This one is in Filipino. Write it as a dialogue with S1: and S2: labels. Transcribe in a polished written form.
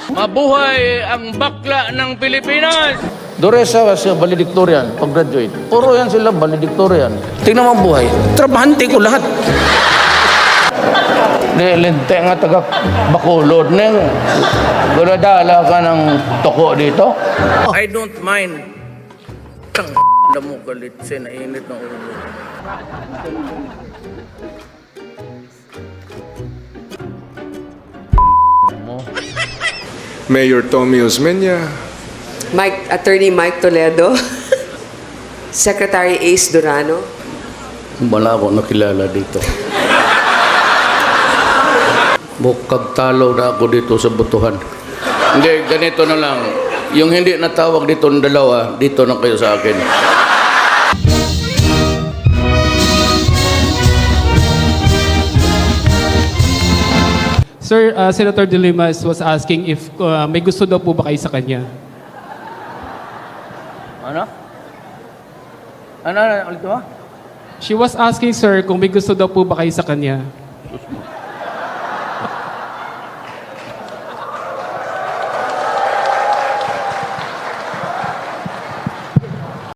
S1: Mabuhay ang bakla ng Pilipinas!
S2: Doresa was valedictorian, pag-graduate. Puro yan sila, valedictorian. Tingnan mo ang buhay. Trabahante ko lahat. Lente nga taga Bacolod neng guladala ka ng toko dito.
S1: I don't mind. Tang mo galit siya, nainit ng ulo.
S3: Mayor Tommy Osmeña,
S4: Attorney Mike Toledo, Secretary Ace Durano.
S2: Wala ako nakilala dito. Bukag talo na ako dito sa butuhan. Hindi, ganito na lang. Yung hindi natawag dito ng dalawa, dito na kayo sa akin.
S5: Sir, Senator De Limas was asking if may gusto daw po ba kayo sa kanya?
S2: Ano? Ulit mo?
S5: She was asking, sir, kung may gusto daw po ba kayo sa kanya?